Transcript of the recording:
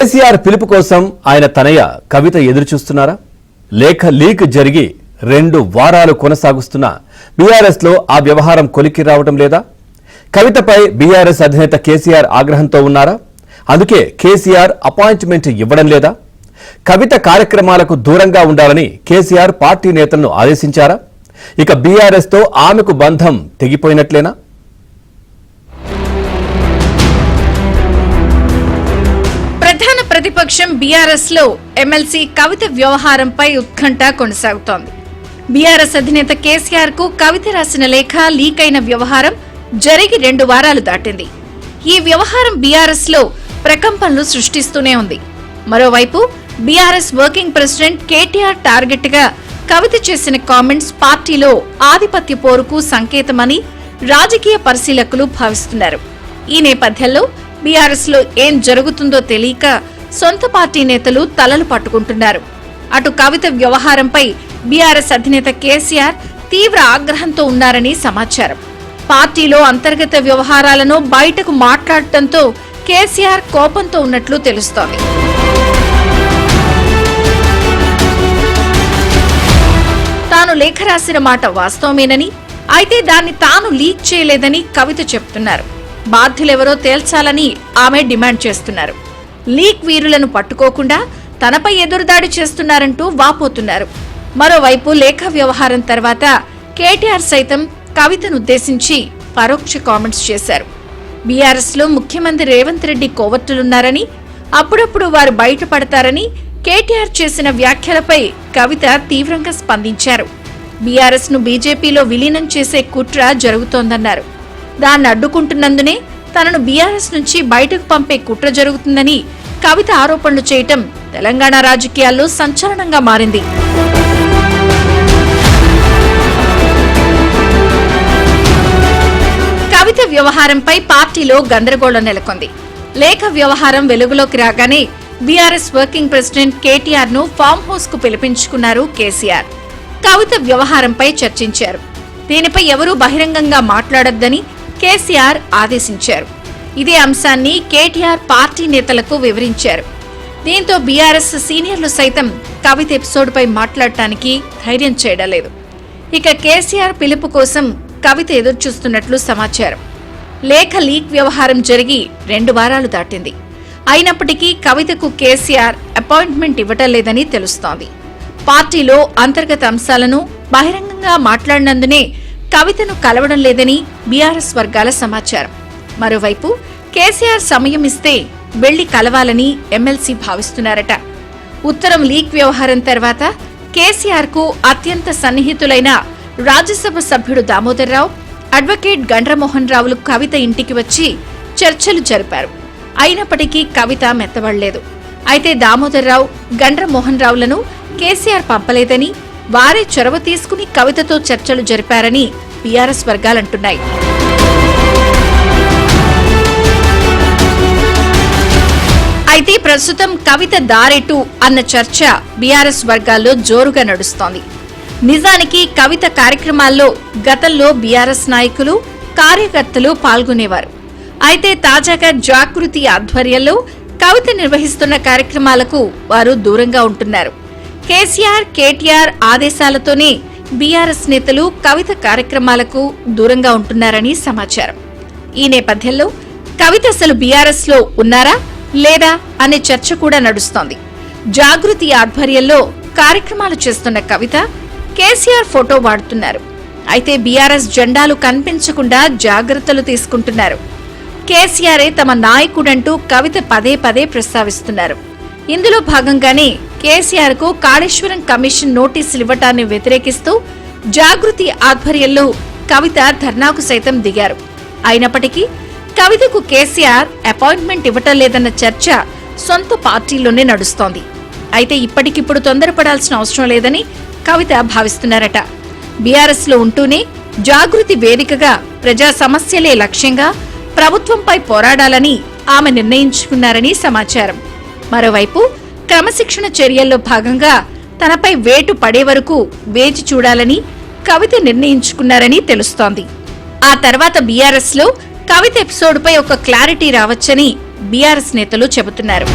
కేసీఆర్ పిలుపు కోసం ఆయన తనయ కవిత ఎదురుచూస్తున్నారా? లేఖ లీక్ జరిగి 2 వారాలు కొనసాగుతున్న బీఆర్ఎస్ లో ఆ వ్యవహారం కొలిక్కి రావడం లేదా? కవితపై బీఆర్ఎస్ అధినేత కేసీఆర్ ఆగ్రహంతో ఉన్నారా? అందుకే కేసీఆర్ అపాయింట్మెంట్ ఇవ్వడం లేదా? కవిత కార్యక్రమాలకు దూరంగా ఉండాలని కేసీఆర్ పార్టీ నేతలను ఆదేశించారా? ఇక బీఆర్ఎస్ తో ఆమెకు బంధం తెగిపోయినట్లేనా? ప్రతిపక్షం బీఆర్ఎస్ లో ఎమ్మెల్సీ కవిత వ్యవహారంపై ఉత్కంఠ కొనసాగుతోంది. బీఆర్ఎస్ అధినేత కేసీఆర్ కు కవిత రాసిన లేఖ లీక్ అయిన వ్యవహారం జరిగి 2 వారాలు దాటింది. ఈ వ్యవహారం బీఆర్ఎస్ లో ప్రకంపనలు సృష్టిస్తూనే ఉంది. మరోవైపు BRS working president KTR target గా కవిత చేసిన కామెంట్స్ పార్టీలో ఆధిపత్య పోరుకు సంకేతమని రాజకీయ పరిశీలకులు భావిస్తున్నారు. ఈ నేపథ్యంలో బీఆర్ఎస్ లో ఏం జరుగుతుందో తెలియక సొంత పార్టీ నేతలు తలలు పట్టుకుంటున్నారు. అటు కవిత వ్యవహారంపై బీఆర్ఎస్ అధినేత కేసీఆర్ తీవ్ర ఆగ్రహంతో ఉన్నారని సమాచారం. పార్టీలో అంతర్గత వ్యవహారాలను బయటకు మాట్లాడటంతో కేసీఆర్ కోపంతో ఉన్నట్లు తెలుస్తోంది. తాను లేఖ రాసిన మాట వాస్తవమేనని, అయితే దాన్ని తాను లీక్ చేయలేదని కవిత చెప్తున్నారు. బాధ్యులెవరో తేల్చాలని ఆమె డిమాండ్ చేస్తున్నారు. లీక్ వీరులను పట్టుకోకుండా తనపై ఎదురుదాడి చేస్తున్నారంటూ వాపోతున్నారు. మరోవైపు లేఖ వ్యవహారం తర్వాత కేటీఆర్ సైతం కవితను ఉద్దేశించి పరోక్ష కామెంట్స్ చేశారు. బీఆర్ఎస్ లో ముఖ్యమంత్రి రేవంత్ రెడ్డి కోవర్టులున్నారని, అప్పుడప్పుడు వారు బయటపడతారని కేటీఆర్ చేసిన వ్యాఖ్యలపై కవిత తీవ్రంగా స్పందించారు. బీఆర్ఎస్ ను బీజేపీలో విలీనం చేసే కుట్ర జరుగుతోందన్నారు. దాన్ని అడ్డుకుంటున్నందునే తనను బీఆర్ఎస్ నుంచి బయటకు పంపే కుట్ర జరుగుతుందని కవిత ఆరోపణలు చేయటం తెలంగాణ రాజకీయాల్లో సంచలనంగా మారింది. కవిత వ్యవహారంపై పార్టీలో గందరగోళం నెలకొంది. లేఖ వ్యవహారం వెలుగులోకి రాగానే బీఆర్ఎస్ వర్కింగ్ ప్రెసిడెంట్ కేటీఆర్ ను ఫామ్ హౌస్ కు పిలిపించుకున్నారు కేసీఆర్. కవిత వ్యవహారంపై చర్చించారు. దీనిపై ఎవరూ బహిరంగంగా మాట్లాడొద్దని కేసీఆర్ ఆదేశించారు. ఇదే అంశాన్ని కేటీఆర్ పార్టీ నేతలకు వివరించారు. దీంతో బీఆర్ఎస్ సీనియర్లు సైతం కవిత ఎపిసోడ్ పై మాట్లాడటానికి ధైర్యం చేయడం లేదు. ఇక కేసీఆర్ పిలుపు కోసం కవిత ఎదురుచూస్తున్నట్లు సమాచారం. లేఖ లీక్ వ్యవహారం జరిగి 2 వారాలు దాటింది. అయినప్పటికీ కవితకు కేసీఆర్ అపాయింట్మెంట్ ఇవ్వటం లేదని తెలుస్తోంది. పార్టీలో అంతర్గత అంశాలను బహిరంగంగా మాట్లాడినందునే కవితను కలవడం లేదని బీఆర్ఎస్ వర్గాల సమాచారం. మరోవైపు కేసీఆర్ సమయం ఇస్తే వెళ్లి కలవాలని ఎమ్మెల్సీ భావిస్తున్నారట. ఉత్తరం లీక్ వ్యవహారం తర్వాత కేసీఆర్ కు అత్యంత సన్నిహితులైన రాజ్యసభ సభ్యుడు దామోదర్ రావు, అడ్వకేట్ గండ్రమోహన్ రావులు కవిత ఇంటికి వచ్చి చర్చలు జరిపారు. అయినప్పటికీ కవిత మెత్తబడలేదు. అయితే దామోదర్ రావు, గండ్రమోహన్ రావులను కేసీఆర్ పంపలేదని, వారే చొరవ తీసుకుని కవితతో చర్చలు జరిపారని బీఆర్ఎస్ వర్గాలంటున్నాయి. అయితే ప్రస్తుతం కవిత దారెటు అన్న చర్చ బీఆర్ఎస్ వర్గాల్లో జోరుగా నడుస్తోంది. నిజానికి కవిత కార్యక్రమాల్లో గతంలో బీఆర్ఎస్ నాయకులు, కార్యకర్తలు పాల్గొనేవారు. అయితే తాజాగా జాగృతి ఆధ్వర్యంలో కవిత నిర్వహిస్తున్న కార్యక్రమాలకు వారు దూరంగా ఉంటున్నారు. కేసీఆర్, కేటీఆర్ ఆదేశాలతోనే బీఆర్ఎస్ నేతలు కవిత కార్యక్రమాలకు దూరంగా ఉంటున్నారని సమాచారం. ఈ నేపథ్యంలో కవిత అసలు బీఆర్ఎస్ లో ఉన్నారా లేదా అనే చర్చ కూడా నడుస్తోంది. జాగృతి ఆధ్వర్యంలో కార్యక్రమాలు చేస్తున్న కవిత కేసీఆర్ ఫోటో వాడుతున్నారు. అయితే బీఆర్ఎస్ జెండాలు కనిపించకుండా జాగ్రత్తలు తీసుకుంటున్నారు. కేసీఆరే తమ నాయకుడంటూ కవిత పదే పదే ప్రస్తావిస్తున్నారు. ఇందులో భాగంగానే కేసీఆర్ కు కాళేశ్వరం కమిషన్ నోటీసులు ఇవ్వటాన్ని వ్యతిరేకిస్తూ జాగృతి ఆధ్వర్యంలో కవిత ధర్నాకు సైతం దిగారు. అయినప్పటికీ కవితకు కేసీఆర్ అపాయింట్మెంట్ ఇవ్వటం లేదన్న చర్చ సొంత పార్టీలోనే నడుస్తోంది. అయితే ఇప్పటికిప్పుడు తొందరపడాల్సిన అవసరం లేదని కవిత భావిస్తున్నారట. బీఆర్ఎస్ లో ఉంటూనే జాగృతి వేదికగా ప్రజా సమస్యలే లక్ష్యంగా ప్రభుత్వంపై పోరాడాలని ఆమె నిర్ణయించుకున్నారని సమాచారం. మరోవైపు క్రమశిక్షణ చర్యల్లో భాగంగా తనపై వేటు పడే వరకు వేచి చూడాలని కవిత నిర్ణయించుకున్నారని తెలుస్తోంది. ఆ తర్వాత బీఆర్ఎస్ లో కవిత ఎపిసోడ్ పై ఒక క్లారిటీ రావచ్చని బీఆర్ఎస్ నేతలు చెబుతున్నారు.